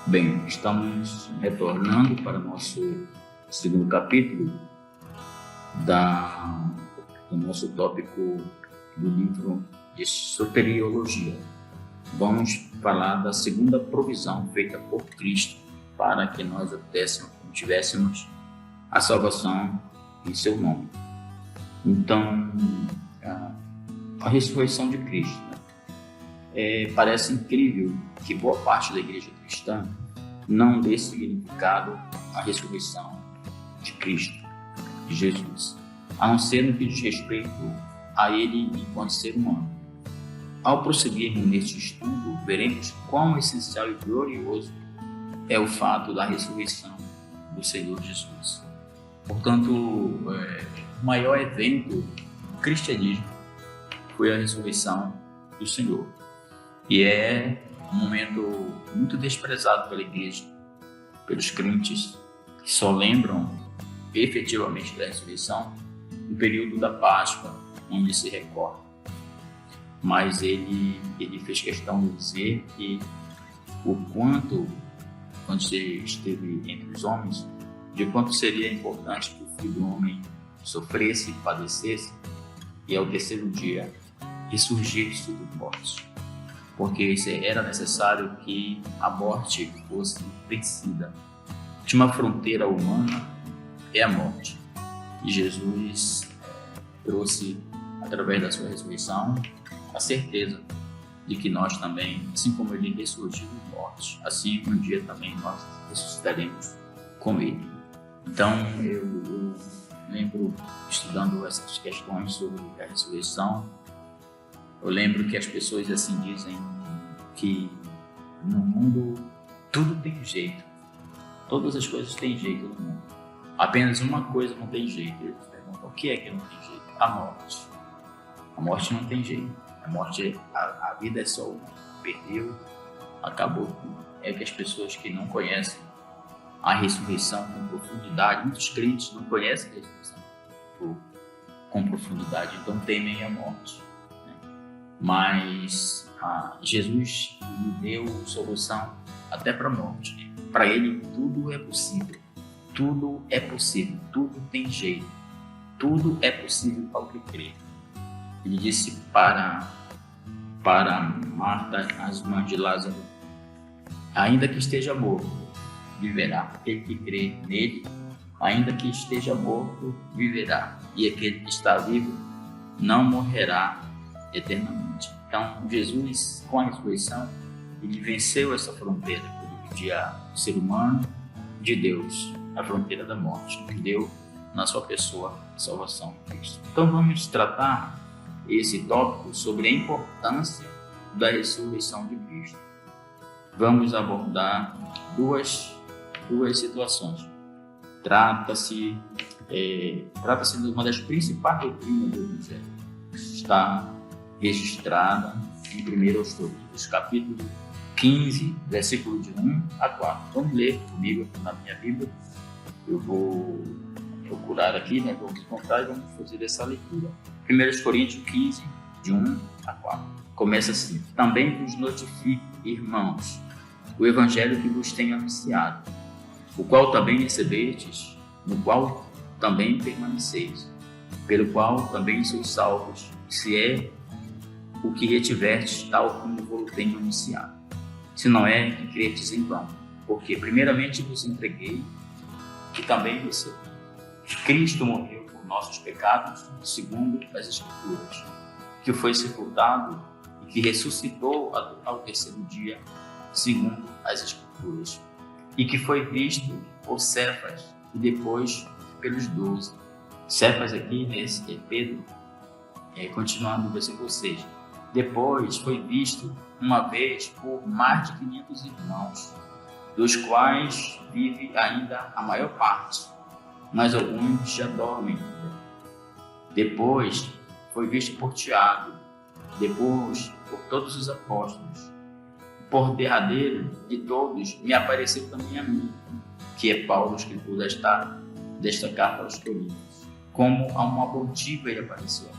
Bem, estamos retornando para o nosso segundo capítulo do nosso tópico do livro de soteriologia. Vamos falar da segunda provisão feita por Cristo para que nós tivéssemos a salvação em seu nome. Então, a ressurreição de Cristo. Parece incrível que boa parte da igreja cristã não dê significado à ressurreição de Cristo, de Jesus, a não ser no que diz respeito a Ele enquanto ser humano. Ao prosseguirmos neste estudo, veremos quão essencial e glorioso é o fato da ressurreição do Senhor Jesus. Portanto, o maior evento do cristianismo foi a ressurreição do Senhor. E é um momento muito desprezado pela igreja, pelos crentes que só lembram efetivamente da ressurreição no período da Páscoa, onde se recorda. Mas ele fez questão de dizer que o quanto, quando esteve entre os homens, de quanto seria importante que o Filho do Homem sofresse e padecesse e ao terceiro dia ressurgisse dos mortos. Porque era necessário que a morte fosse vencida. A última fronteira humana é a morte. E Jesus trouxe, através da sua ressurreição, a certeza de que nós também, assim como ele ressurgiu dos mortos, assim um dia também nós ressuscitaremos com ele. Então, eu lembro, estudando essas questões sobre a ressurreição, eu lembro que as pessoas assim dizem que no mundo tudo tem jeito. Todas as coisas têm jeito no mundo. Apenas uma coisa não tem jeito. Eles perguntam, o que é que não tem jeito? A morte. A morte não tem jeito. A morte, a vida é só uma. Perdeu, acabou. É que as pessoas que não conhecem a ressurreição com profundidade, muitos crentes não conhecem a ressurreição com profundidade, então temem a morte. Mas Jesus lhe deu solução até para a morte. Para ele tudo é possível, tudo é possível, tudo tem jeito, tudo é possível para o que crê. Ele disse para Marta, as mães de Lázaro, ainda que esteja morto, viverá. Aquele que crê nele, ainda que esteja morto, viverá. E aquele que está vivo não morrerá eternamente. Então, Jesus, com a ressurreição, ele venceu essa fronteira que dividia o ser humano de Deus, a fronteira da morte, que deu na sua pessoa a salvação de Cristo. Então, vamos tratar esse tópico sobre a importância da ressurreição de Cristo. Vamos abordar duas situações. Trata-se de uma das principais doutrinas do Evangelho, que está registrada em 1 Coríntios, capítulo 15, versículo de 1 a 4. Vamos ler comigo na minha Bíblia. Eu vou procurar aqui, vamos encontrar e vamos fazer essa leitura. 1 Coríntios 15, de 1 a 4. Começa assim: também vos notifico, irmãos, o evangelho que vos tenho anunciado, o qual também recebestes, no qual também permaneceis, pelo qual também sois salvos, se é o que retivestes, tal como vos tenho anunciado. Se não é que credes em vão, porque primeiramente vos entreguei, que também recebi. Cristo morreu por nossos pecados, segundo as Escrituras, que foi sepultado e que ressuscitou ao terceiro dia, segundo as Escrituras, e que foi visto por Cefas e depois pelos 12. Cefas aqui, nesse é Pedro, continuando no versículo 6. Depois foi visto uma vez por mais de 500 irmãos, dos quais vive ainda a maior parte, mas alguns já dormem. Depois foi visto por Tiago, depois por todos os apóstolos. Por derradeiro de todos, me apareceu também a mim, que é Paulo, escritor desta carta aos Coríntios. Como a uma abortiva ele apareceu,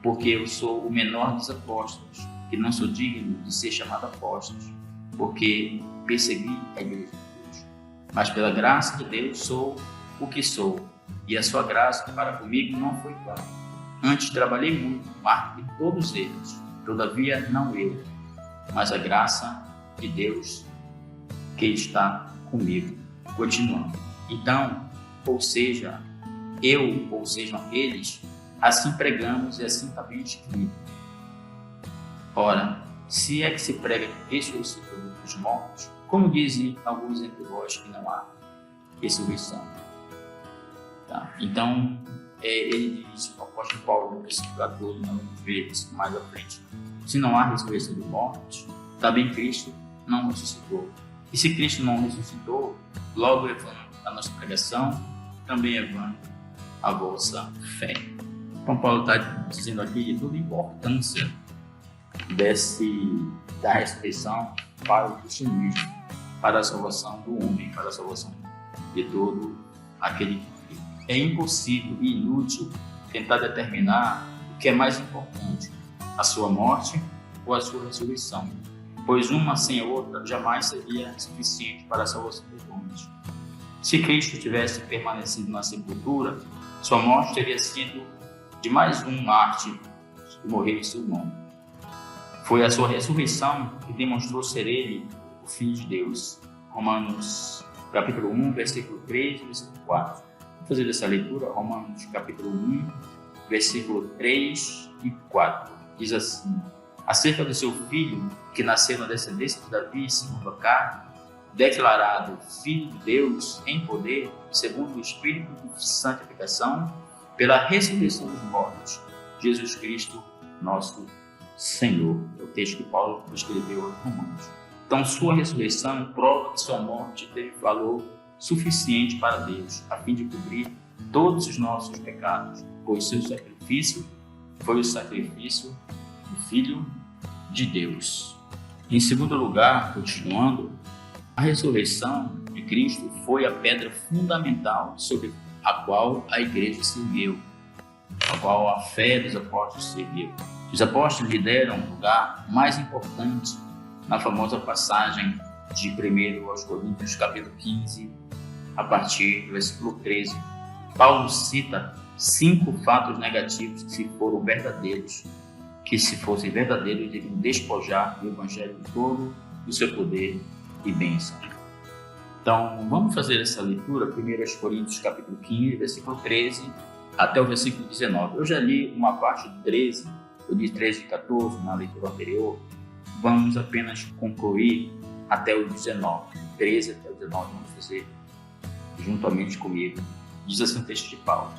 porque eu sou o menor dos apóstolos, que não sou digno de ser chamado apóstolo, porque persegui a igreja de Deus. Mas pela graça de Deus sou o que sou, e a sua graça para comigo não foi vã. Antes trabalhei muito, mais que todos eles, todavia não eu, mas a graça de Deus que está comigo. Continuando. Então, ou seja, eu, ou sejam eles, assim pregamos e assim também escrito. Ora, se é que se prega que Cristo ressuscitou dos mortos, como dizem alguns entre vós que não há ressurreição. Tá? Então, ele diz, o apóstolo Paulo, no versículo 14, nós vamos ver isso mais à frente. Se não há ressurreição dos mortos, também Cristo não ressuscitou. E se Cristo não ressuscitou, logo é vã a nossa pregação, também é vã a vossa fé. Então, Paulo está dizendo aqui de toda a importância da ressurreição para o cristianismo, para a salvação do homem, para a salvação de todo aquele que crê. É impossível e inútil tentar determinar o que é mais importante, a sua morte ou a sua ressurreição, pois uma sem a outra jamais seria suficiente para a salvação dos homens. Se Cristo tivesse permanecido na sepultura, sua morte teria sido de mais um mártir que morreu em seu nome. Foi a sua ressurreição que demonstrou ser ele o Filho de Deus. Romanos capítulo 1, versículo 3 e versículo 4. Vou fazer essa leitura, Romanos capítulo 1, versículo 3 e 4. Diz assim: acerca do seu Filho, que nasceu na descendência de Davi, segundo a carne, declarado Filho de Deus em poder, segundo o Espírito de santificação, pela ressurreição dos mortos, Jesus Cristo, nosso Senhor. É o texto que Paulo escreveu aos Romanos. Então, sua ressurreição prova que sua morte teve valor suficiente para Deus, a fim de cobrir todos os nossos pecados, pois seu sacrifício foi o sacrifício do Filho de Deus. Em segundo lugar, continuando, a ressurreição de Cristo foi a pedra fundamental sobre a qual a igreja se ergueu, a qual a fé dos apóstolos se ergueu. Os apóstolos lhe deram um lugar mais importante na famosa passagem de 1 aos Coríntios, capítulo 15, a partir do versículo 13. Paulo cita 5 fatos negativos que, se foram verdadeiros, que se fossem verdadeiros, deveriam despojar o evangelho de todo o seu poder e bênção. Então, vamos fazer essa leitura, 1 Coríntios, capítulo 15, versículo 13, até o versículo 19. Eu já li uma parte do 13, eu li 13 e 14 na leitura anterior. Vamos apenas concluir até o 19. 13 até o 19, vamos fazer juntamente comigo. Diz assim o texto de Paulo: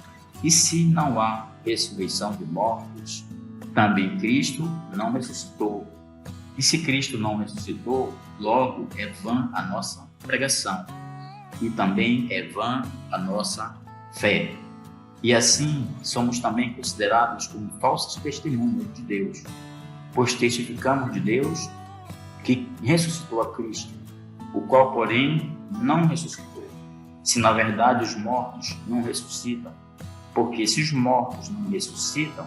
e se não há ressurreição de mortos, também Cristo não ressuscitou. E se Cristo não ressuscitou, logo é vã a nossa pregação, e também é vã a nossa fé. E assim somos também considerados como falsos testemunhas de Deus, pois testificamos de Deus que ressuscitou a Cristo, o qual, porém, não ressuscitou. Se na verdade os mortos não ressuscitam, porque se os mortos não ressuscitam,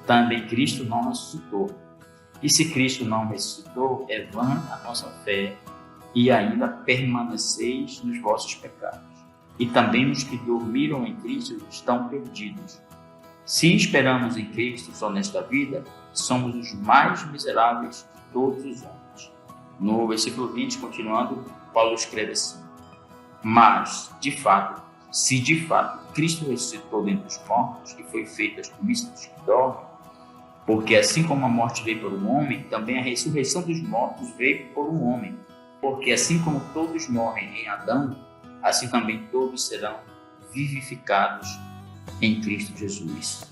também Cristo não ressuscitou. E se Cristo não ressuscitou, é vã a nossa fé, e ainda permaneceis nos vossos pecados. E também os que dormiram em Cristo estão perdidos. Se esperamos em Cristo só nesta vida, somos os mais miseráveis de todos os homens. No versículo 20, continuando, Paulo escreve assim: mas, de fato, se de fato Cristo ressuscitou dentre os mortos, e foi feita as primícias dos que dormem, porque assim como a morte veio por um homem, também a ressurreição dos mortos veio por um homem. Porque assim como todos morrem em Adão, assim também todos serão vivificados em Cristo Jesus.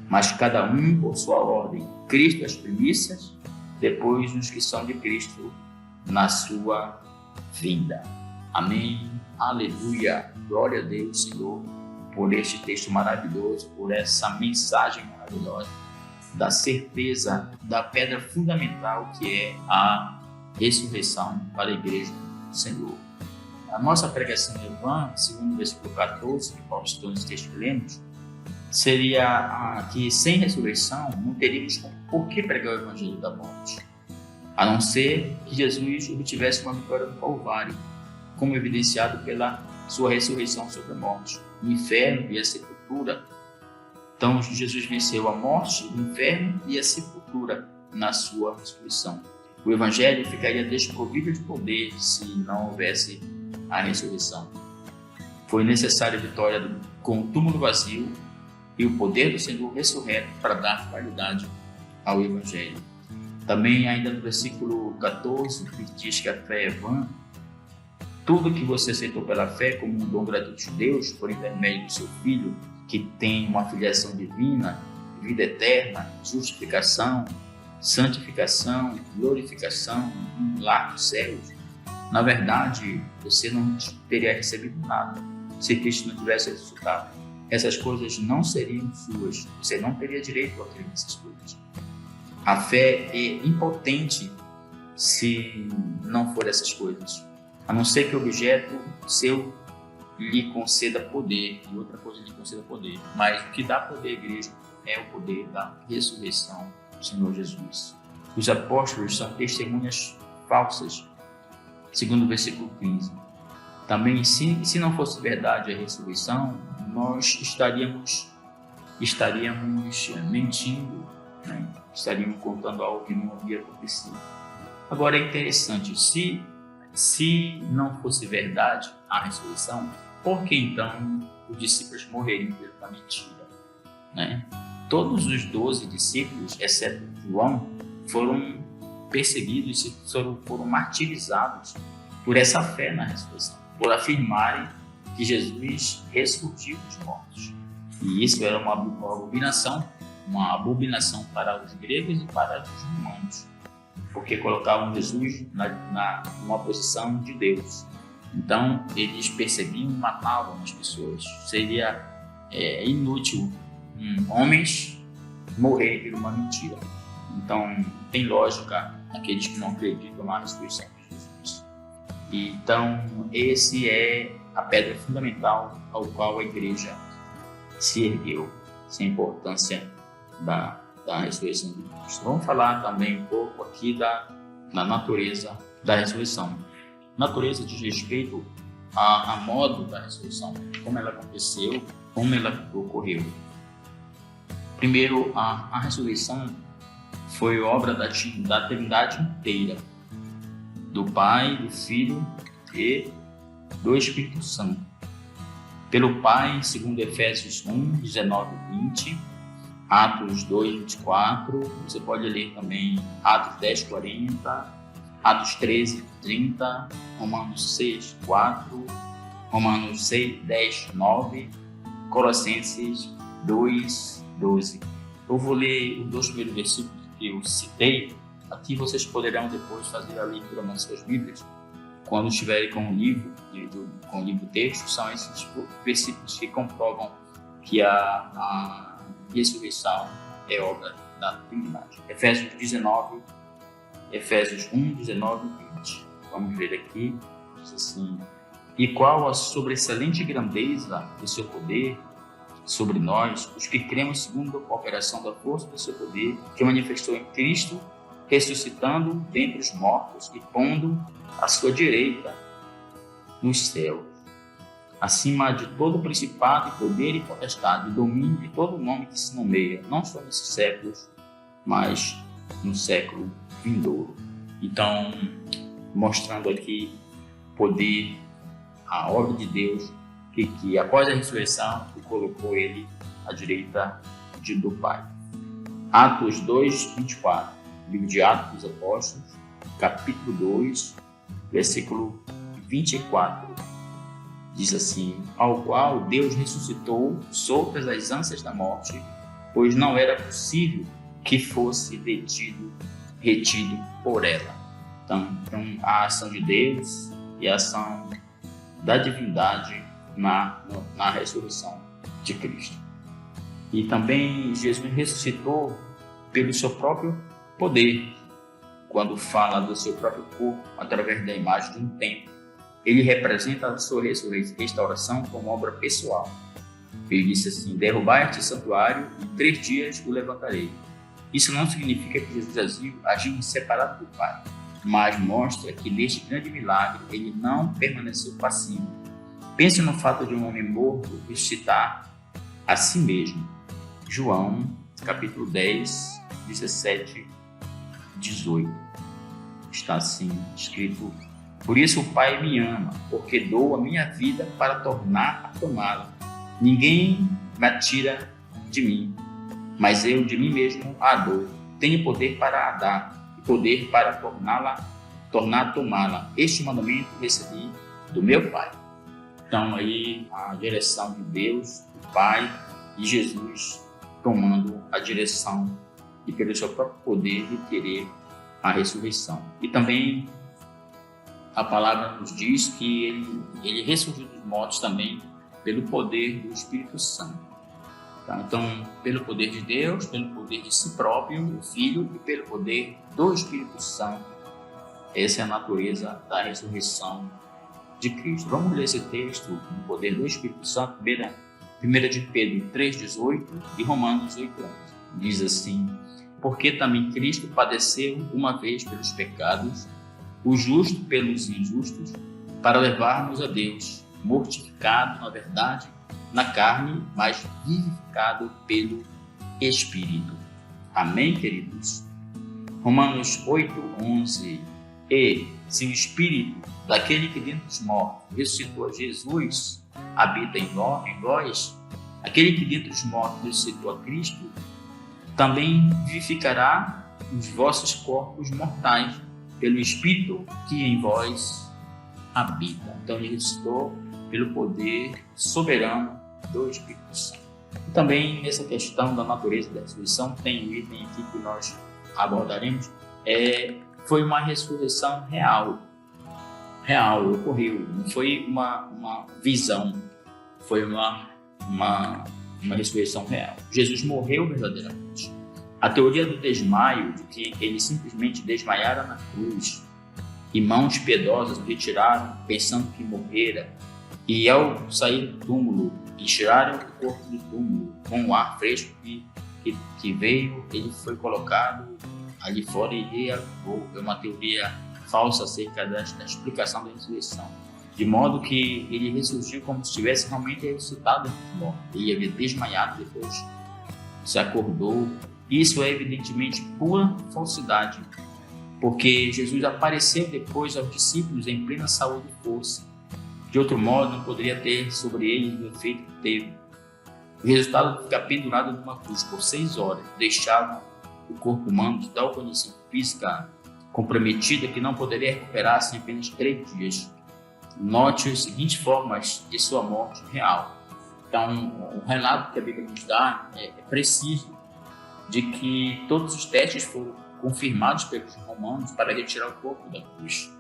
Mas cada um por sua ordem. Cristo as primícias, depois os que são de Cristo na sua vinda. Amém. Aleluia. Glória a Deus, Senhor, por este texto maravilhoso, por essa mensagem maravilhosa da certeza da pedra fundamental que é a ressurreição para a igreja do Senhor. A nossa pregação em vã, segundo o versículo 14, que Paulo citou nesse texto que lemos, seria que sem ressurreição não teríamos por que pregar o evangelho da morte. a não ser que Jesus obtivesse uma vitória no Calvário, como evidenciado pela sua ressurreição sobre a morte, o inferno e a sepultura. Então, Jesus venceu a morte, o inferno e a sepultura na sua ressurreição. O Evangelho ficaria desprovido de poder se não houvesse a ressurreição. Foi necessária a vitória com o túmulo vazio e o poder do Senhor ressurreto para dar validade ao Evangelho. Também, ainda no versículo 14, que diz que a fé é vã, tudo que você aceitou pela fé como um dom gratuito de Deus, por intermédio do seu Filho, que tem uma filiação divina, vida eterna, justificação, santificação, glorificação, um lar dos céus, na verdade, você não teria recebido nada se Cristo não tivesse ressuscitado. Essas coisas não seriam suas, você não teria direito a ter essas coisas. A fé é impotente se não for essas coisas, a não ser que o objeto seu lhe conceda poder e outra coisa lhe conceda poder. Mas o que dá poder à igreja é o poder da ressurreição do Senhor Jesus. Os apóstolos são testemunhas falsas, segundo o versículo 15. Também, se não fosse verdade a ressurreição, nós estaríamos mentindo, né? Estaríamos contando algo que não havia acontecido. Agora é interessante, se não fosse verdade a ressurreição, por que então os discípulos morreriam pela mentira? Né? Todos os 12 discípulos, exceto João, foram perseguidos e foram martirizados por essa fé na ressurreição, por afirmarem que Jesus ressurgiu dos mortos. E isso era uma abominação para os gregos e para os romanos, porque colocavam Jesus numa posição de Deus. Então, eles perseguiam e matavam as pessoas. Seria inútil homens morrerem por uma mentira. Então, tem lógica aqueles que não acreditam na ressurreição de Jesus. Então, esse é a pedra fundamental ao qual a igreja se ergueu, sem importância da ressurreição de Cristo. Vamos falar também um pouco aqui da natureza da ressurreição. Natureza diz respeito a modo da ressurreição, como ela aconteceu, como ela ocorreu. Primeiro, a ressurreição foi obra da Trindade inteira, do Pai, do Filho e do Espírito Santo. Pelo Pai, segundo Efésios 1, 19 e 20, Atos 2, 24, você pode ler também Atos 10, 40, Atos 13, 30, Romanos 6, 4, Romanos 6, 10, 9, Colossenses 2, 12. Eu vou ler os 2 primeiros versículos que eu citei. Aqui vocês poderão depois fazer a leitura nas suas Bíblias. Quando estiverem com o livro texto, são esses versículos que comprovam que a ressurreição é obra da Trindade. Efésios 1, 19 e 20. Vamos ver aqui, diz assim: e qual a sobreexcelente grandeza do seu poder sobre nós, os que cremos segundo a operação da força do seu poder, que manifestou em Cristo, ressuscitando dentre os mortos e pondo à sua direita nos céus, acima de todo principado e poder e potestade, e domínio de todo nome que se nomeia, não só nesses séculos, mas no século vindouro. Então, mostrando aqui o poder, a obra de Deus, que após a ressurreição, colocou ele à direita do Pai. Atos 2, 24. Livro de Atos dos Apóstolos, capítulo 2, versículo 24. Diz assim: ao qual Deus ressuscitou sobre as ânsias da morte, pois não era possível que fosse retido por ela. Então, a ação de Deus e a ação da divindade na ressurreição de Cristo. E também Jesus ressuscitou pelo seu próprio poder. Quando fala do seu próprio corpo através da imagem de um templo, ele representa a sua restauração como obra pessoal. Ele disse assim: derrubai este santuário, e em 3 dias o levantarei. Isso não significa que Jesus agiu separado do Pai, mas mostra que neste grande milagre ele não permaneceu passivo. Pense no fato de um homem morto ressuscitar a si mesmo. João, capítulo 10, 17, 18. Está assim escrito: por isso o Pai me ama, porque dou a minha vida para tornar a tomá-la. Ninguém me atira de mim, mas eu de mim mesmo a dou. Tenho poder para a dar e poder para tornar a tomá-la. Este mandamento recebi do meu Pai. Então aí a direção de Deus, do Pai, e Jesus tomando a direção e pelo seu próprio poder de querer a ressurreição. E também a palavra nos diz que ele ressurgiu dos mortos também pelo poder do Espírito Santo. Tá? Então, pelo poder de Deus, pelo poder de si próprio, o Filho, e pelo poder do Espírito Santo. Essa é a natureza da ressurreição de Cristo. Vamos ler esse texto no poder do Espírito Santo, 1 de Pedro 3,18 e Romanos 8,11. Diz assim: porque também Cristo padeceu uma vez pelos pecados, o justo pelos injustos, para levar-nos a Deus, mortificado, na verdade, na carne, mas vivificado pelo Espírito. Amém, queridos? Romanos 8,11. E se o Espírito daquele que dentre os mortos ressuscitou a Jesus habita em vós, aquele que dentre os mortos ressuscitou a Cristo, também vivificará os vossos corpos mortais pelo Espírito que em vós habita. Então ele ressuscitou pelo poder soberano do Espírito Santo. E também nessa questão da natureza da ressurreição tem um item aqui que nós abordaremos. Foi uma ressurreição real, ocorreu, não foi uma visão, foi uma ressurreição real. Jesus morreu verdadeiramente. A teoria do desmaio, de que ele simplesmente desmaiara na cruz e mãos piedosas o retiraram pensando que morrera, e ao sair do túmulo e tiraram o corpo do túmulo com o ar fresco que veio, ele foi colocado ali fora e reavivou. É uma teoria falsa acerca da explicação da ressurreição, de modo que ele ressurgiu como se tivesse realmente ressuscitado dos mortos. Ele havia desmaiado, depois se acordou. Isso é evidentemente pura falsidade, porque Jesus apareceu depois aos discípulos em plena saúde e força. De outro modo, não poderia ter sobre eles o efeito que teve. O resultado de ficar pendurado numa cruz por 6 horas deixava o corpo humano de tal condição física comprometida que não poderia recuperar-se em apenas 3 dias. Note as seguintes formas de sua morte real. Então, o relato que a Bíblia nos dá é preciso, de que todos os testes foram confirmados pelos romanos para retirar o corpo da cruz.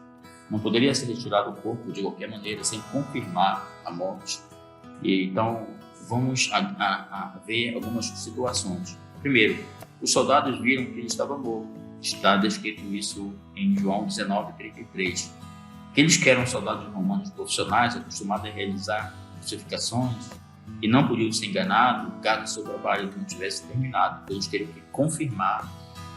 Não poderia ser retirado o corpo de qualquer maneira sem confirmar a morte. E então, vamos a ver algumas situações. Primeiro, os soldados viram que ele estava morto. Está descrito isso em João 19:33. Aqueles que eram soldados romanos profissionais, acostumados a realizar crucificações, e não podiam ser enganados caso o seu trabalho não tivesse terminado. Eles teriam que confirmar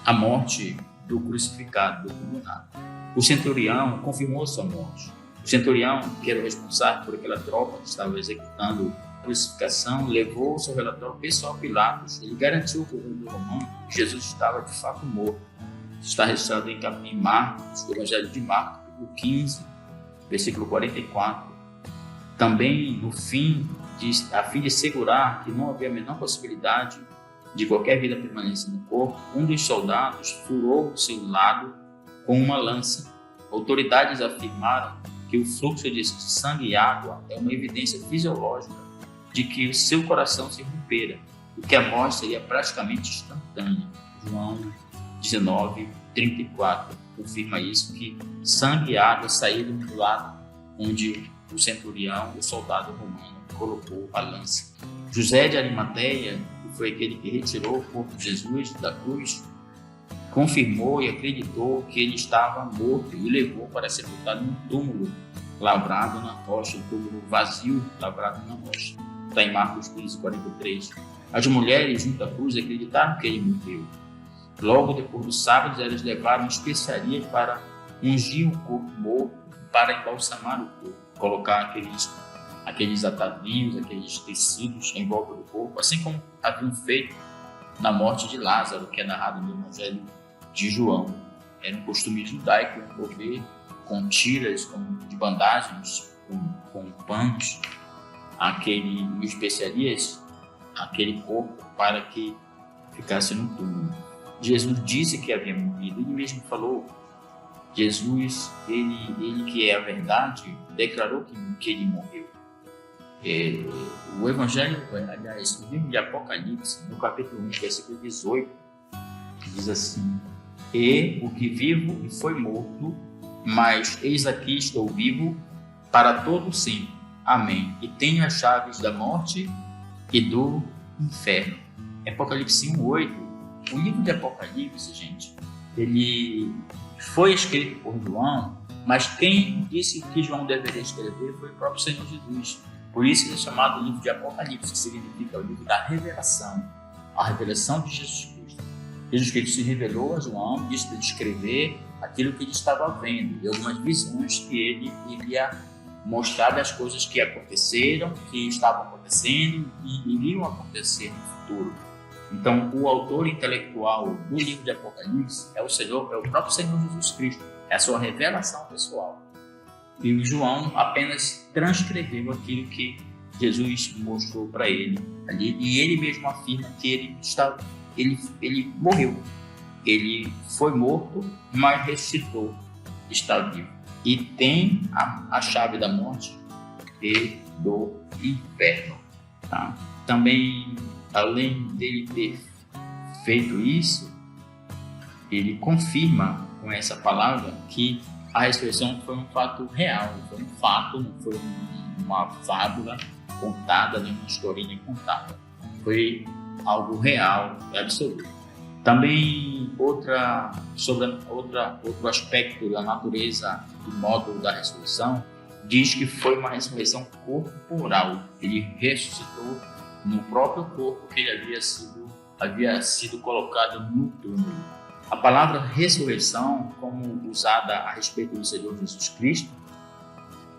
a morte do crucificado, do condenado. O centurião confirmou sua morte. O centurião, que era o responsável por aquela tropa que estava executando a crucificação, levou o seu relatório pessoal a Pilatos. Ele garantiu ao governador romano que Jesus estava de fato morto. Está registrado em Marcos, o Evangelho de Marcos, capítulo 15, versículo 44. Também, no fim, a fim de segurar que não havia a menor possibilidade de qualquer vida permanecer no corpo, um dos soldados furou o seu lado com uma lança. Autoridades afirmaram que o fluxo de sangue e água é uma evidência fisiológica de que o seu coração se rompera, e que a morte seria praticamente instantânea. João 19:34 confirma isso, que sangue e água saíram do lado onde o centurião, o soldado romano, colocou a lança. José de Arimateia, que foi aquele que retirou o corpo de Jesus da cruz, confirmou e acreditou que ele estava morto e o levou para ser sepultado num túmulo lavrado na rocha, um túmulo vazio lavrado na rocha. Está em Marcos 15:43. As mulheres junto à cruz acreditaram que ele morreu. Logo depois do sábado, eles levaram especiarias para ungir o corpo morto, para embalsamar o corpo, colocar aqueles atavios, aqueles tecidos em volta do corpo, assim como haviam feito na morte de Lázaro, que é narrado no Evangelho de João. Era um costume judaico envolver com tiras, de bandagens, com panos, especiarias, aquele corpo para que ficasse no túmulo. Jesus disse que havia morrido, ele mesmo falou. Jesus, ele que é a verdade, declarou que ele morreu. O Evangelho, aliás, o livro de Apocalipse, no capítulo 1, versículo 18, diz assim: E o que vivo e foi morto, mas eis aqui estou vivo para todo sempre. Amém. E tenho as chaves da morte e do inferno. Apocalipse 1:8. O livro de Apocalipse, gente, ele foi escrito por João, mas quem disse que João deveria escrever foi o próprio Senhor Jesus. Por isso ele é chamado livro de Apocalipse, que significa o livro da revelação, a revelação de Jesus Cristo. Jesus Cristo se revelou a João, disse para ele escrever aquilo que ele estava vendo, e algumas visões que ele iria mostrar das coisas que aconteceram, que estavam acontecendo e iriam acontecer no futuro. Então, o autor intelectual do livro de Apocalipse é o próprio Senhor Jesus Cristo, é a sua revelação pessoal. E o João apenas transcreveu aquilo que Jesus mostrou para ele ali, e ele mesmo afirma que ele morreu. Ele foi morto, mas ressuscitou, está vivo. E tem a chave da morte e do inferno. Tá? Também, além dele ter feito isso, ele confirma com essa palavra que a ressurreição foi um fato real, foi um fato, não foi uma fábula contada, nem uma historinha contada. Foi algo real, absoluto. Também outro aspecto da natureza do modo da ressurreição diz que foi uma ressurreição corporal. Ele ressuscitou no próprio corpo que ele havia sido colocado no túmulo. A palavra ressurreição, como usada a respeito do Senhor Jesus Cristo,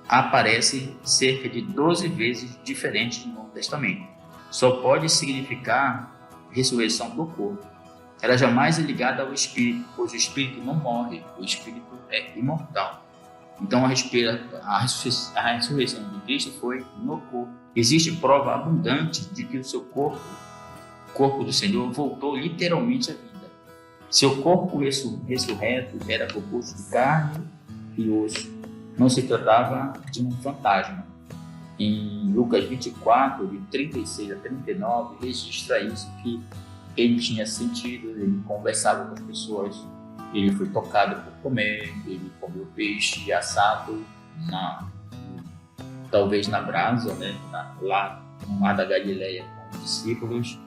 aparece cerca de 12 vezes diferente no Novo Testamento. Só pode significar ressurreição do corpo. Ela jamais é ligada ao Espírito, pois o Espírito não morre, o Espírito é imortal. Então a ressurreição de Cristo foi no corpo. Existe prova abundante de que o seu corpo, o corpo do Senhor, voltou literalmente à vida. Seu corpo ressurreto era composto de carne e osso. Não se tratava de um fantasma. Em Lucas 24, de 36 a 39, registra isso, que ele tinha sentido, ele conversava com as pessoas, ele foi tocado por comer, ele comeu peixe assado, talvez na brasa, né? Lá no Mar da Galileia com os discípulos.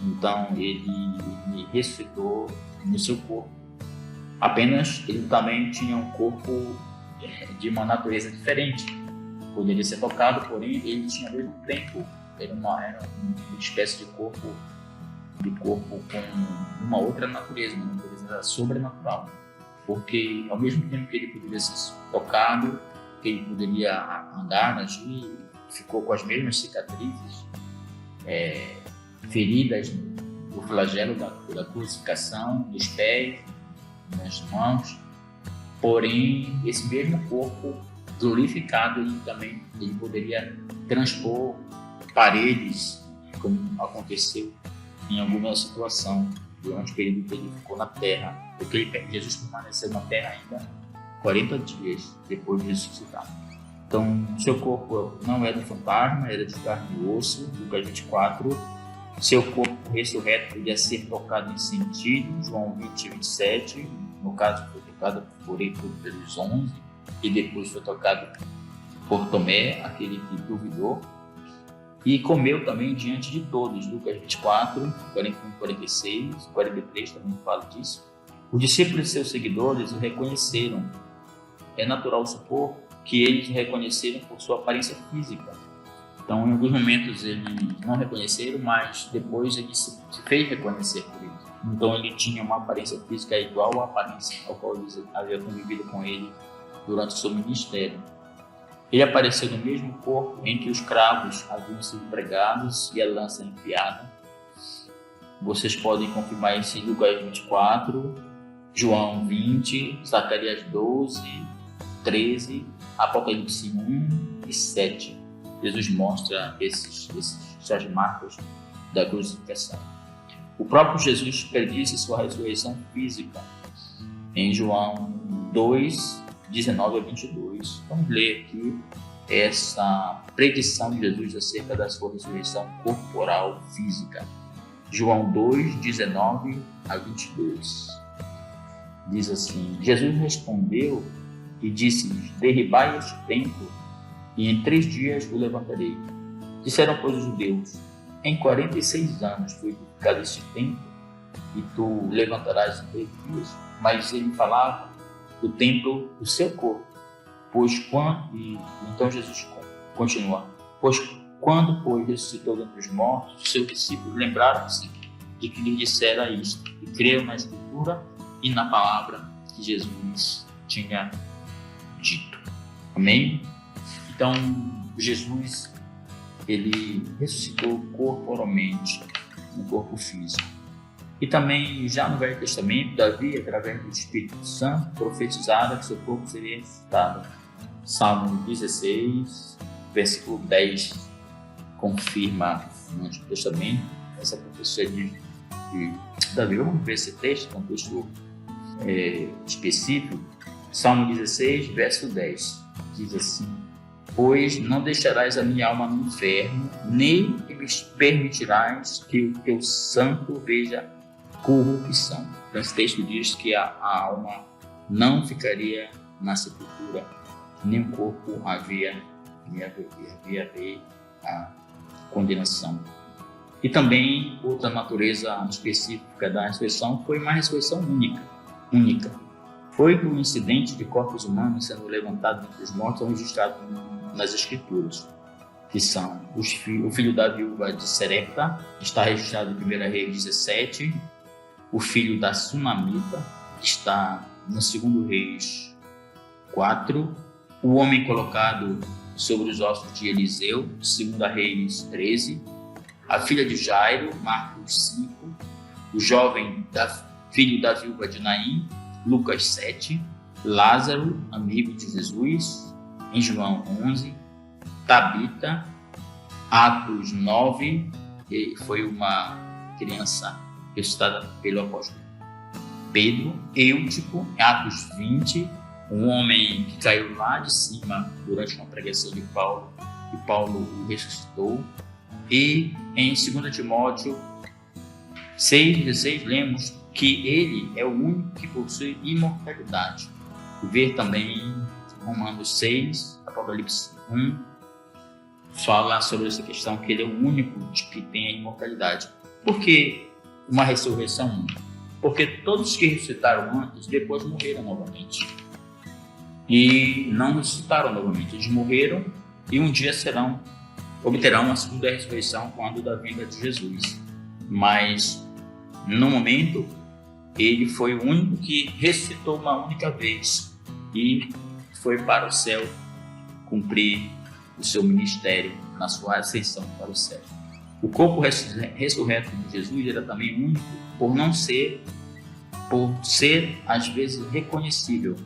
Então ele ressuscitou no seu corpo. Apenas ele também tinha um corpo de uma natureza diferente. Poderia ser tocado, porém ele tinha ao mesmo tempo, era uma espécie de corpo com uma outra natureza, uma natureza sobrenatural. Porque ao mesmo tempo que ele poderia ser tocado, que ele poderia andar, agir, ficou com as mesmas cicatrizes, feridas do flagelo da crucificação, dos pés, das mãos. Porém, esse mesmo corpo glorificado, ele poderia transpor paredes, como aconteceu em alguma situação durante o período que ele ficou na terra, porque Jesus permaneceu na terra ainda 40 dias depois de ressuscitar. Então, seu corpo não era de fantasma, era de carne e osso, Lucas 24. Seu corpo ressurreto podia ser tocado em sentido, João 20, 27. No caso, foi tocado pelos 11, e depois foi tocado por Tomé, aquele que duvidou. E comeu também diante de todos, Lucas 24, 41, 46, 43 também fala disso. Os discípulos e seus seguidores o reconheceram. É natural supor que eles o reconheceram por sua aparência física. Então, em alguns momentos eles não reconheceram, mas depois ele se fez reconhecer por eles. Então ele tinha uma aparência física igual à aparência ao qual eles havia convivido com ele durante o seu ministério. Ele apareceu no mesmo corpo em que os cravos haviam sido pregados e a lança enfiada. Vocês podem confirmar isso em Lucas 24, João 20, Zacarias 12, 13, Apocalipse 1 e 7. Jesus mostra essas marcas da crucificação. O próprio Jesus predisse sua ressurreição física em João 2, 19 a 22. Vamos ler aqui essa predição de Jesus acerca da sua ressurreição corporal física. João 2, 19 a 22. Diz assim: Jesus respondeu e disse-lhes: derribai este templo e em 3 dias o levantarei. Disseram, pois, os judeus: em 46 anos foi edificado este templo e tu levantarás em 3 dias. Mas ele falava do templo do seu corpo. Então Jesus continua: pois quando ressuscitou dentre os mortos, os seus discípulos lembraram-se de que lhe dissera isto e creram na Escritura e na palavra que Jesus tinha dito. Amém? Então, Jesus, ele ressuscitou corporalmente, no corpo físico. E também, já no Velho Testamento, Davi, através do Espírito Santo, profetizara que seu corpo seria ressuscitado. Salmo 16, versículo 10, confirma no Antigo Testamento essa profecia de Davi. Vamos ver esse texto, um texto específico. Salmo 16, verso 10, diz assim: pois não deixarás a minha alma no inferno, nem me permitirás que o teu santo veja corrupção. Então, esse texto diz que a alma não ficaria na sepultura, nem o corpo havia a condenação. E também outra natureza específica da ressurreição foi uma ressurreição única. Foi o incidente de corpos humanos sendo levantados entre os mortos registrado nas Escrituras, que são o filho da viúva de Serepta, que está registrado em 1 Reis 17, o filho da Sunamita, que está no 2 Reis 4, o homem colocado sobre os ossos de Eliseu, 2 Reis 13, a filha de Jairo, Marcos 5, o jovem filho da viúva de Naim, Lucas 7, Lázaro, amigo de Jesus, em João 11, Tabita, Atos 9, que foi uma criança ressuscitada pelo apóstolo Pedro, Eutico, Atos 20, um homem que caiu lá de cima durante uma pregação de Paulo, e Paulo o ressuscitou. E em 2 Timóteo 6,16 lemos que ele é o único que possui imortalidade. Ver também Romanos 6, Apocalipse 1, fala sobre essa questão, que ele é o único que tem a imortalidade. Por que uma ressurreição única? Porque todos que ressuscitaram antes, depois morreram novamente. E não ressuscitaram novamente. Eles morreram e um dia obterão a segunda ressurreição quando da vinda de Jesus. Mas, no momento, ele foi o único que ressuscitou uma única vez e foi para o céu cumprir o seu ministério na sua ascensão para o céu. O corpo ressurreto de Jesus era também único por ser às vezes reconhecível.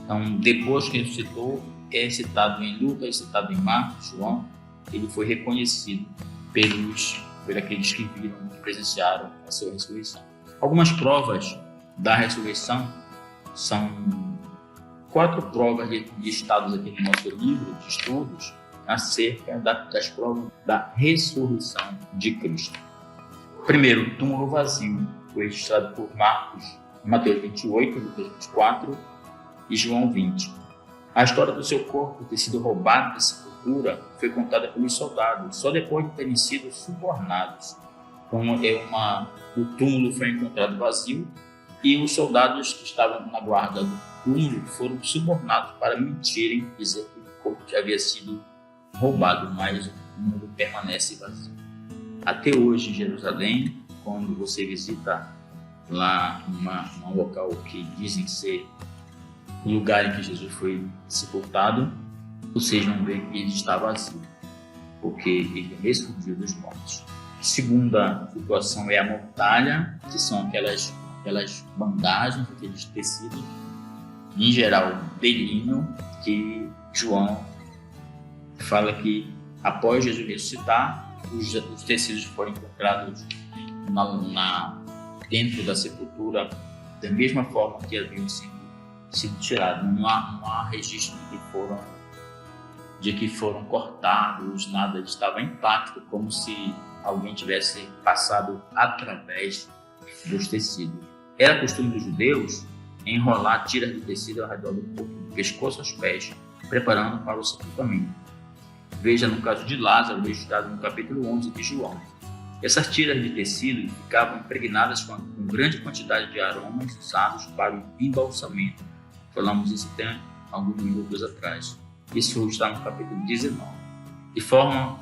Então, depois que ressuscitou, é citado em Lucas, é citado em Marcos, João, ele foi reconhecido por aqueles que viram, que presenciaram a sua ressurreição. Algumas provas da ressurreição são 4 provas listadas aqui no nosso livro de estudos acerca das provas da ressurreição de Cristo. Primeiro, o túmulo vazio, foi registrado por Mateus 28, Lucas 24 e João 20. A história do seu corpo ter sido roubado da sepultura foi contada pelos soldados, só depois de terem sido subornados. Então, o túmulo foi encontrado vazio e os soldados que estavam na guarda do túmulo foram subornados para mentirem, dizer que o corpo já havia sido roubado, mas o túmulo permanece vazio. Até hoje, em Jerusalém, quando você visita lá um local que dizem ser o lugar em que Jesus foi sepultado, vocês vão ver que ele está vazio, porque ele ressurgiu dos mortos. A segunda situação é a mortalha, que são aquelas bandagens, aqueles tecidos, em geral de linho, que João fala que após Jesus ressuscitar, os tecidos foram encontrados dentro da sepultura da mesma forma que haviam sido tirados. Não há registro de que foram cortados, nada, estava intacto, como se alguém tivesse passado através dos tecidos. Era costume dos judeus enrolar tiras de tecido ao redor do corpo, do pescoço aos pés, preparando para o sepultamento. Veja no caso de Lázaro, registrado no capítulo 11 de João. Essas tiras de tecido ficavam impregnadas com grande quantidade de aromas usados para o embalsamento. Falamos isso até alguns minutos atrás. Isso está no capítulo 19. De forma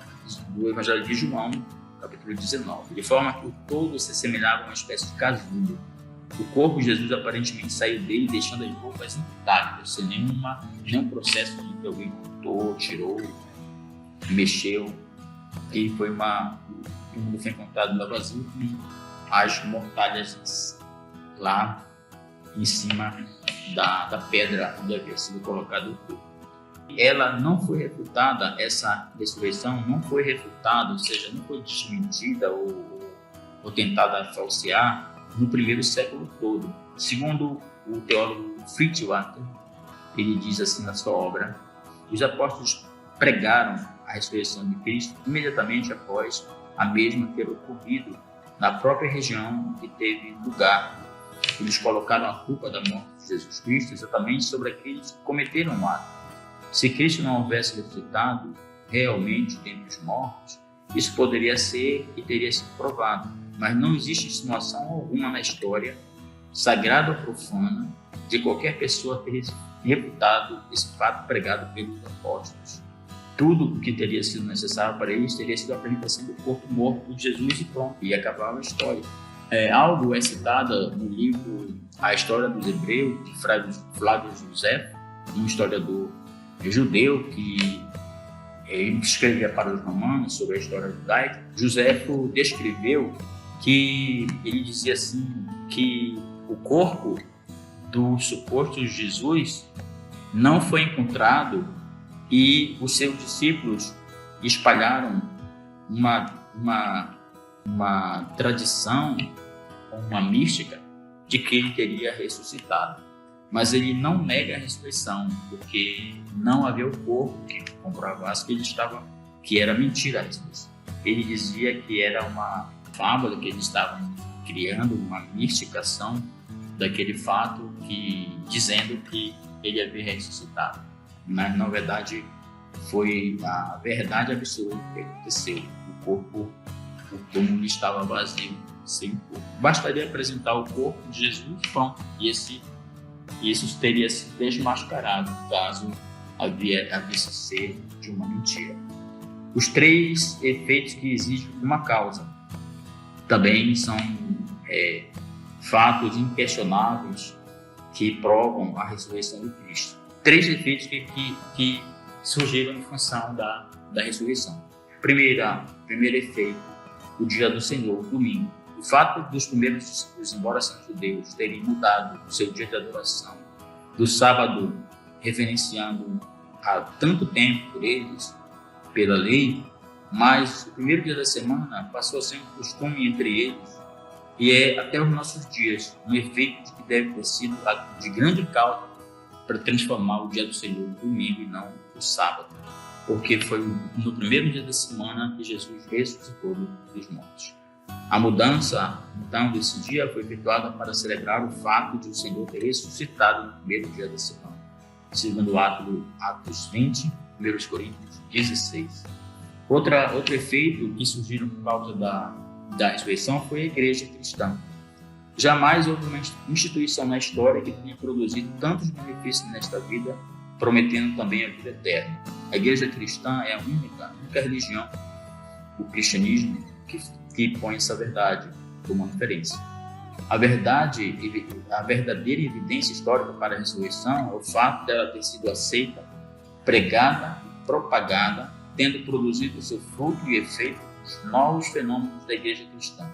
do Evangelho de João, capítulo 19. De forma que o todo se assemelhava a uma espécie de casulo. O corpo de Jesus aparentemente saiu dele, deixando as roupas intactas, sem nenhum processo de que alguém cortou, tirou, mexeu. E foi o túmulo foi encontrado lá vazio com as mortalhas lá em cima da pedra onde havia sido colocado o corpo. Ela não foi refutada, essa ressurreição não foi refutada, ou seja, não foi desmentida ou tentada falsear no primeiro século todo. Segundo o teólogo Fritz Walter, ele diz assim na sua obra: os apóstolos pregaram a ressurreição de Cristo imediatamente após a mesma ter ocorrido na própria região que teve lugar. Eles colocaram a culpa da morte de Jesus Cristo exatamente sobre aqueles que cometeram o ato. Se Cristo não houvesse ressuscitado realmente dentre os mortos, isso poderia ser e teria sido provado, mas não existe insinuação alguma na história, sagrada ou profana, de qualquer pessoa ter refutado esse fato pregado pelos apóstolos. Tudo o que teria sido necessário para eles teria sido a apresentação do corpo morto de Jesus e pronto, e acabava a história. Algo é citado no livro A História dos Hebreus, de Flávio José, um historiador judeu que escrevia para os romanos sobre a história judaica. Joséfo descreveu que ele dizia assim que o corpo do suposto Jesus não foi encontrado e os seus discípulos espalharam uma tradição, uma mística de que ele teria ressuscitado. Mas ele não nega a ressurreição, porque não havia o corpo que comprovasse que era mentira a ressurreição. Ele dizia que era uma fábula, que eles estavam criando uma mistificação daquele fato, dizendo que ele havia ressuscitado. Mas, na verdade, foi a verdade absoluta que aconteceu. O túmulo estava vazio, sem corpo. Bastaria apresentar o corpo de Jesus, pronto, e isso teria sido desmascarado caso havia-se ser de uma mentira. Os três efeitos que exigem uma causa também são fatos inquestionáveis que provam a ressurreição de Cristo. Três efeitos que surgiram em função da ressurreição. Primeiro efeito, o dia do Senhor, o domingo. O fato dos primeiros discípulos, embora sendo judeus, terem mudado o seu dia de adoração do sábado, referenciando há tanto tempo por eles, pela lei, mas o primeiro dia da semana passou a ser um costume entre eles e até os nossos dias, um efeito de que deve ter sido de grande causa para transformar o dia do Senhor no domingo e não o sábado, porque foi no primeiro dia da semana que Jesus ressuscitou dos mortos. A mudança, então, desse dia foi efetuada para celebrar o fato de o Senhor ter ressuscitado no primeiro dia da semana, segundo Atos 20, 1 Coríntios 16. Outro efeito que surgiu por causa da ressurreição foi a igreja cristã. Jamais houve uma instituição na história que tenha produzido tantos benefícios nesta vida, prometendo também a vida eterna. A igreja cristã é a única religião, o cristianismo, que põe essa verdade. como referência. A verdadeira evidência histórica para a ressurreição é o fato dela ter sido aceita, pregada e propagada, tendo produzido seu fruto e efeito nos novos fenômenos da igreja cristã,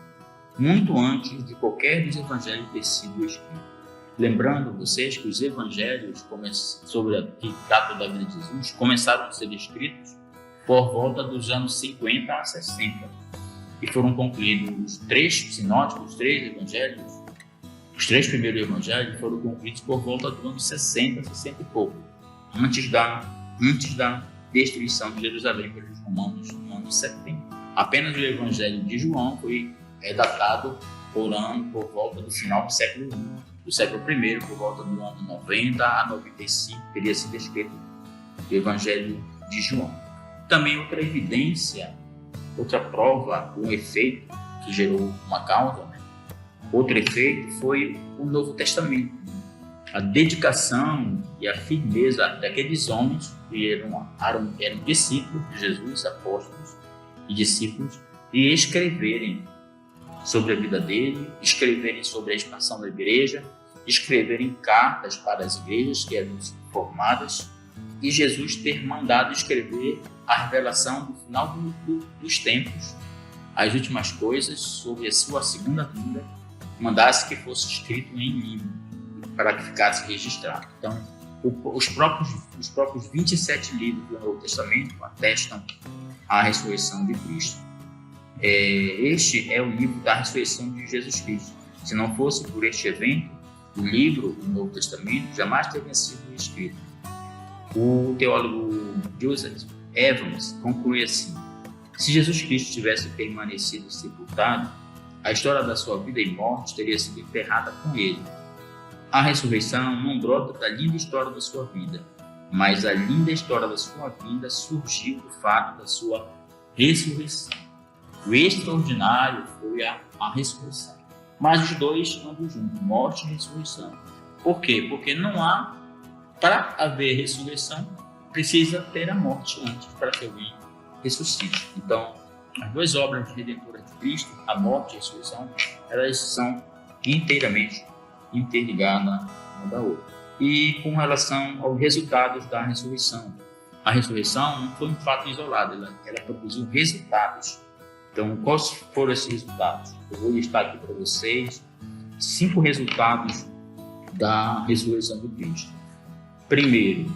muito antes de qualquer dos evangelhos ter sido escrito. Lembrando vocês que os evangelhos que tratam da vida de Jesus começaram a ser escritos por volta dos anos 50 a 60 e foram concluídos os 3 sinóticos, os 3 evangelhos. Os 3 primeiros evangelhos foram concluídos por volta dos anos 60, 60 e pouco, antes da destruição de Jerusalém pelos romanos no ano 70. Apenas o evangelho de João foi datado por volta do final do século I. Do século I, por volta do ano 90 a 95, teria sido escrito o evangelho de João. Também outra evidência, outra prova, um efeito que gerou uma causa, outro efeito foi o Novo Testamento. A dedicação e a firmeza daqueles homens que eram discípulos de Jesus, apóstolos e discípulos, e escreverem sobre a vida dele, escreverem sobre a expansão da igreja, escreverem cartas para as igrejas que haviam sido formadas, e Jesus ter mandado escrever a revelação do final dos tempos, as últimas coisas sobre a sua segunda vinda, mandasse que fosse escrito em livro, para que ficasse registrado. Então, os próprios 27 livros do Novo Testamento atestam a ressurreição de Cristo. Este é o livro da ressurreição de Jesus Cristo. Se não fosse por este evento, o livro do Novo Testamento jamais teria sido escrito. O teólogo Joseph Evans conclui assim: se Jesus Cristo tivesse permanecido sepultado, a história da sua vida e morte teria sido enterrada com ele. A ressurreição não brota da linda história da sua vida, mas a linda história da sua vida surgiu do fato da sua ressurreição. O extraordinário foi a ressurreição. Mas os dois andam juntos, morte e ressurreição. Por quê? Porque não há, para haver ressurreição, precisa ter a morte antes para que alguém ressuscite. Então, as duas obras redentoras de Cristo, a morte e a ressurreição, elas são inteiramente interligadas uma da outra. E com relação aos resultados da ressurreição, a ressurreição não foi um fato isolado, ela produziu resultados. Então, quais foram esses resultados? Eu vou listar aqui para vocês 5 resultados da ressurreição de Cristo. Primeiro,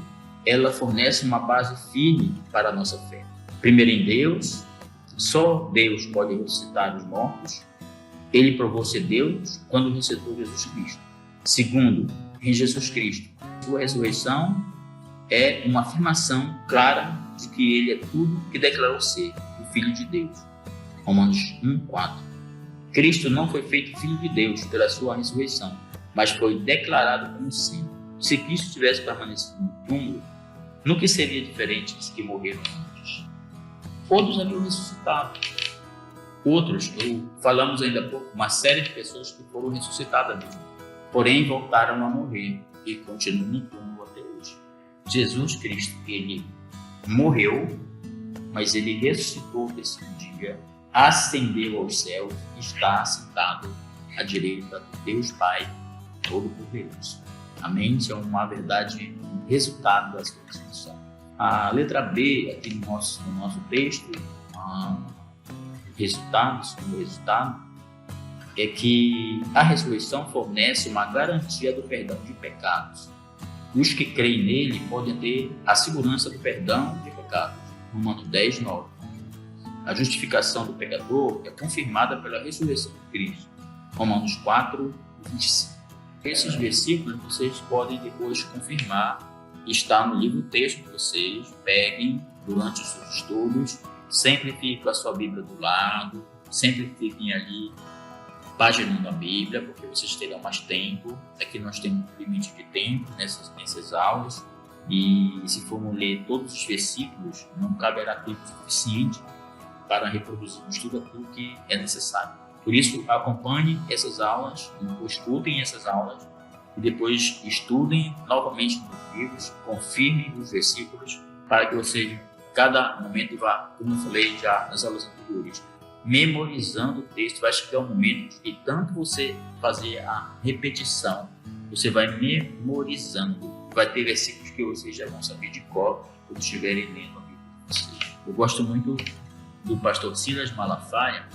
ela fornece uma base firme para a nossa fé. Primeiro, em Deus, só Deus pode ressuscitar os mortos. Ele provou ser Deus quando ressuscitou Jesus Cristo. Segundo, em Jesus Cristo, sua ressurreição é uma afirmação clara de que ele é tudo que declarou ser, o Filho de Deus. Romanos 1:4. Cristo não foi feito Filho de Deus pela sua ressurreição, mas foi declarado como sendo. Se Cristo tivesse permanecido no túmulo, no que seria diferente dos que morreram antes? Outros haviam ressuscitado. Outros, falamos ainda há pouco, uma série de pessoas que foram ressuscitadas mesmo, porém voltaram a morrer e continuam no túmulo até hoje. Jesus Cristo, ele morreu, mas ele ressuscitou nesse dia, ascendeu aos céus e está sentado à direita do Deus Pai Todo-Poderoso. Amém? Isso é uma verdade, um resultado da sua ressurreição. A letra B, aqui no nosso texto, segundo resultado, é que a ressurreição fornece uma garantia do perdão de pecados. Os que creem nele podem ter a segurança do perdão de pecados. Romanos 10:9. A justificação do pecador é confirmada pela ressurreição de Cristo. Romanos 4:25. Esses versículos vocês podem depois confirmar. Está no livro texto que vocês peguem durante os seus estudos. Sempre fique com a sua Bíblia do lado. Sempre fiquem ali paginando a Bíblia, porque vocês terão mais tempo. Aqui nós temos um limite de tempo nessas aulas. E se formos ler todos os versículos, não caberá tempo suficiente para reproduzir tudo aquilo que é necessário. Por isso, acompanhem essas aulas, escutem essas aulas e depois estudem novamente nos livros, confirmem os versículos para que vocês, cada momento, vá, como eu falei já nas aulas anteriores, memorizando o texto. Vai chegar um momento que tanto você fazer a repetição, você vai memorizando. Vai ter versículos que vocês já vão saber de cor quando estiverem lendo a Bíblia de vocês. Eu gosto muito do pastor Silas Malafaia,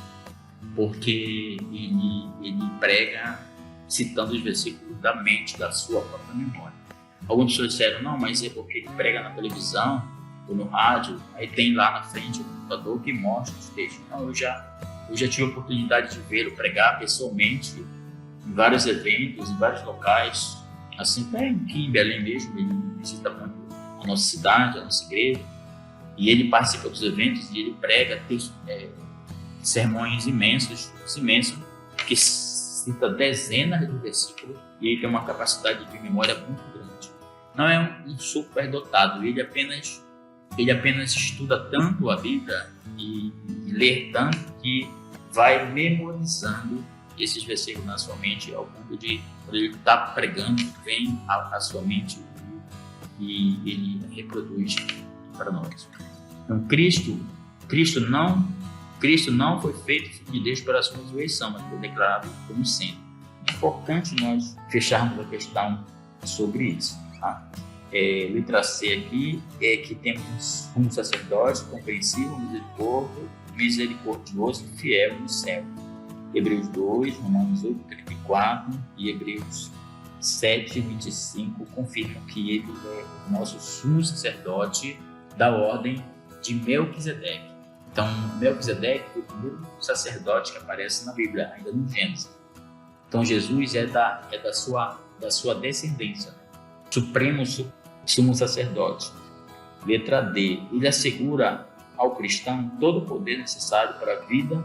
porque ele prega citando os versículos da mente, da sua própria memória. Algumas pessoas disseram, não, mas é porque ele prega na televisão ou no rádio, aí tem lá na frente o computador que mostra os textos. Não, eu já tive a oportunidade de vê-lo pregar pessoalmente em vários eventos, em vários locais, assim, até aqui em Belém mesmo. Ele visita muito a nossa cidade, a nossa igreja, e ele participa dos eventos e ele prega sermões imensos, que cita dezenas de versículos, e ele tem uma capacidade de memória muito grande. Não é um super dotado, ele apenas estuda tanto a Bíblia e lê tanto que vai memorizando esses versículos na sua mente, ao ponto de, quando ele está pregando, vem à sua mente e ele reproduz para nós. Então, Cristo não foi feito filho de Deus para a sua ressurreição, mas foi declarado como sendo. É importante nós fecharmos a questão sobre isso. Tá? Letra C aqui é que temos um sacerdote compreensível, misericordioso e fiel no céu. Hebreus 2, Romanos 8, 34 e Hebreus 7, 25 confirmam que ele é o nosso sumo sacerdote da ordem de Melquisedeque. Então, Melquisedeque foi o primeiro sacerdote que aparece na Bíblia, ainda no Gênesis. Então, Jesus é da sua descendência, né? Supremo sumo sacerdote. Letra D. Ele assegura ao cristão todo o poder necessário para a vida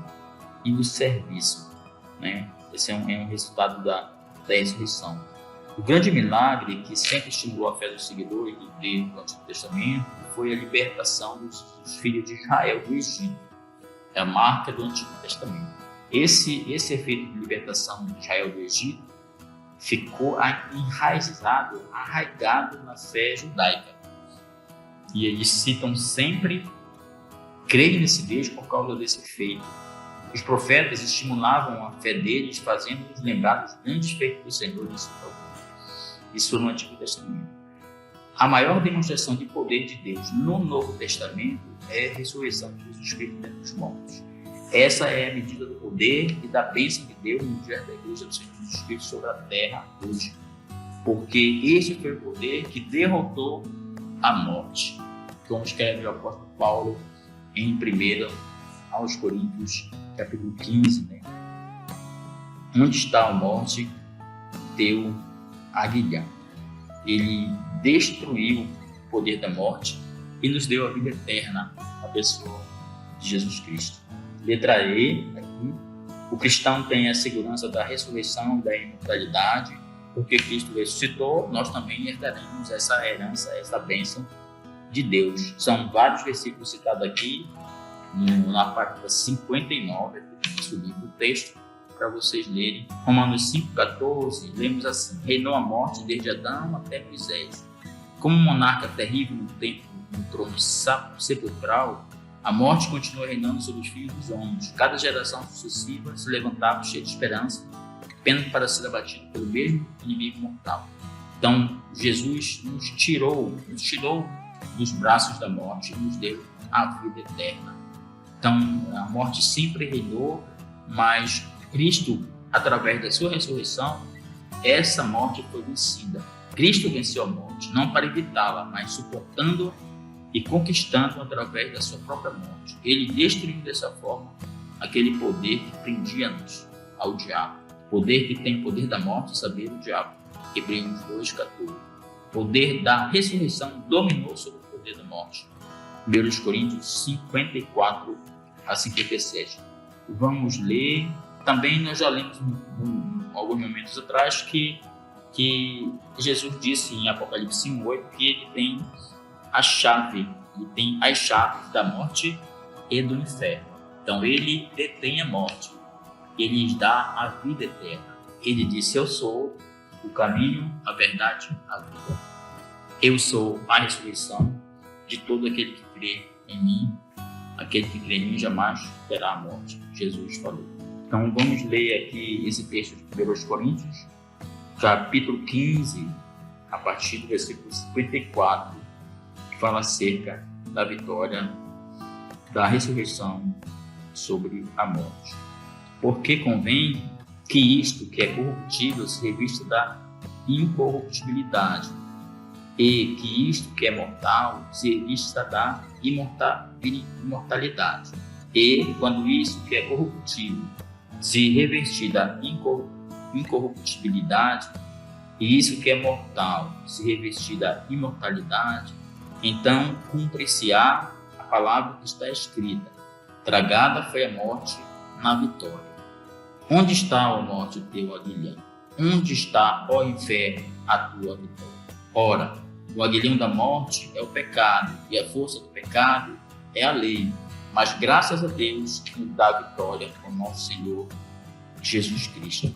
e o serviço, né? Esse é um resultado da ressurreição. O grande milagre que sempre estimulou a fé dos seguidores do Deus do Antigo Testamento foi a libertação dos filhos de Israel do Egito. É a marca do Antigo Testamento. Esse efeito de libertação de Israel do Egito ficou arraigado na fé judaica. E eles citam sempre, creem nesse Deus por causa desse efeito. Os profetas estimulavam a fé deles, fazendo-os lembrar dos grandes feitos do Senhor em seu favor. Isso no Antigo Testamento. A maior demonstração de poder de Deus no Novo Testamento é a ressurreição de Jesus Cristo dentre os mortos. Essa é a medida do poder e da bênção de Deus no dia da Igreja do Senhor Jesus Cristo sobre a terra hoje. Porque este foi o poder que derrotou a morte. Como escreve o apóstolo Paulo em 1 aos Coríntios, capítulo 15, né? Onde está a morte, teu aguilhão. Ele destruiu o poder da morte e nos deu a vida eterna, a pessoa de Jesus Cristo. Letra E, aqui, o cristão tem a segurança da ressurreição e da imortalidade, porque Cristo ressuscitou, nós também herdaremos essa herança, essa bênção de Deus. São vários versículos citados aqui, na página 59 do livro, do texto, para vocês lerem. Romanos 5,14, lemos assim: reinou a morte desde Adão até Moisés. Como um monarca terrível no trono sepulcral, a morte continua reinando sobre os filhos dos homens. Cada geração sucessiva se levantava cheia de esperança, apenas para ser abatido pelo mesmo inimigo mortal. Então, Jesus nos tirou dos braços da morte e nos deu a vida eterna. Então, a morte sempre reinou, mas Cristo, através da sua ressurreição, essa morte foi vencida. Cristo venceu a morte, não para evitá-la, mas suportando e conquistando através da sua própria morte. Ele destruiu dessa forma aquele poder que prendia-nos ao diabo. Poder que tem o poder da morte, saber o diabo. Hebreus 2,14. O poder da ressurreição dominou sobre o poder da morte. 1 Coríntios 54 a 57. Vamos ler. Também nós já lemos alguns momentos atrás que Jesus disse em Apocalipse 1,8 que ele tem a chave, ele tem as chaves da morte e do inferno. Então ele detém a morte, ele lhes dá a vida eterna. Ele disse: eu sou o caminho, a verdade, a vida. Eu sou a ressurreição de todo aquele que crê em mim, aquele que crê em mim jamais terá a morte. Jesus falou. Então vamos ler aqui esse texto de 1 Coríntios, capítulo 15, a partir do versículo 54, que fala acerca da vitória da ressurreição sobre a morte. Porque convém que isto que é corruptível se revista da incorruptibilidade, e que isto que é mortal se revista da imortalidade. E quando isto que é corruptível se revestir da incorruptibilidade, e isso que é mortal se revestir da imortalidade, então cumprir-se-á a palavra que está escrita: tragada foi a morte na vitória. Onde está, ó morte, o teu aguilhão? Onde está, ó inferno, a tua vitória? Ora, o aguilhão da morte é o pecado, e a força do pecado é a lei. Mas graças a Deus que nos dá a vitória com nosso Senhor Jesus Cristo.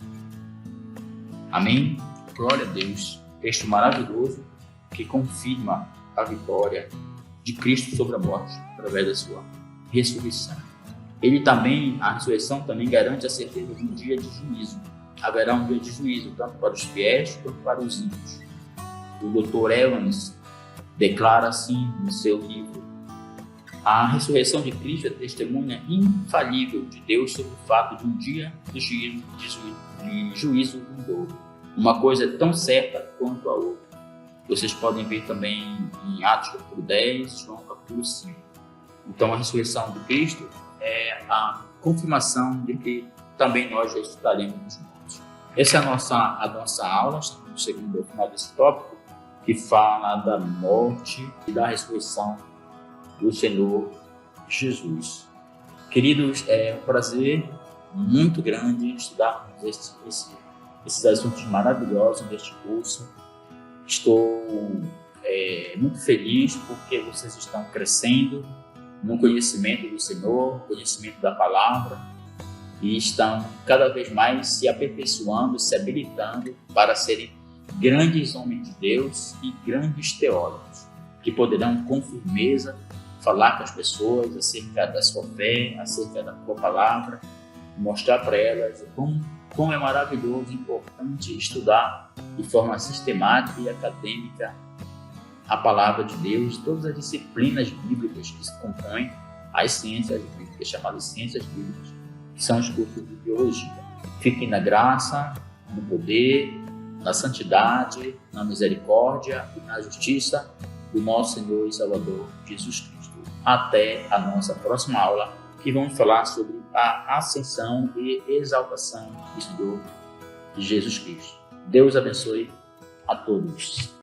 Amém? Glória a Deus. Texto maravilhoso que confirma a vitória de Cristo sobre a morte através da sua ressurreição. A ressurreição também garante a certeza de um dia de juízo. Haverá um dia de juízo, tanto para os fiéis quanto para os ímpios. O Dr. Evans declara assim no seu livro: a ressurreição de Cristo é testemunha infalível de Deus sobre o fato de um dia de juízo vindouro. Uma coisa é tão certa quanto a outra. Vocês podem ver também em Atos capítulo 10, João capítulo 5. Então a ressurreição de Cristo é a confirmação de que também nós já estaremos nos mortos. Essa é a nossa aula, estamos chegando ao final desse tópico, que fala da morte e da ressurreição do Senhor Jesus. Queridos, é um prazer muito grande estudar esses assuntos maravilhosos deste curso. Estou muito feliz porque vocês estão crescendo no conhecimento do Senhor, conhecimento da palavra, e estão cada vez mais se aperfeiçoando, se habilitando para serem grandes homens de Deus e grandes teólogos, que poderão com firmeza falar com as pessoas acerca da sua fé, acerca da sua palavra, mostrar para elas como é maravilhoso e importante estudar de forma sistemática e acadêmica a palavra de Deus, todas as disciplinas bíblicas que se compõem as ciências bíblicas, chamadas ciências bíblicas, que são os cursos de biologia. Fiquem na graça, no poder, na santidade, na misericórdia e na justiça do nosso Senhor e Salvador Jesus Cristo. Até a nossa próxima aula, que vamos falar sobre a ascensão e exaltação do Senhor Jesus Cristo. Deus abençoe a todos.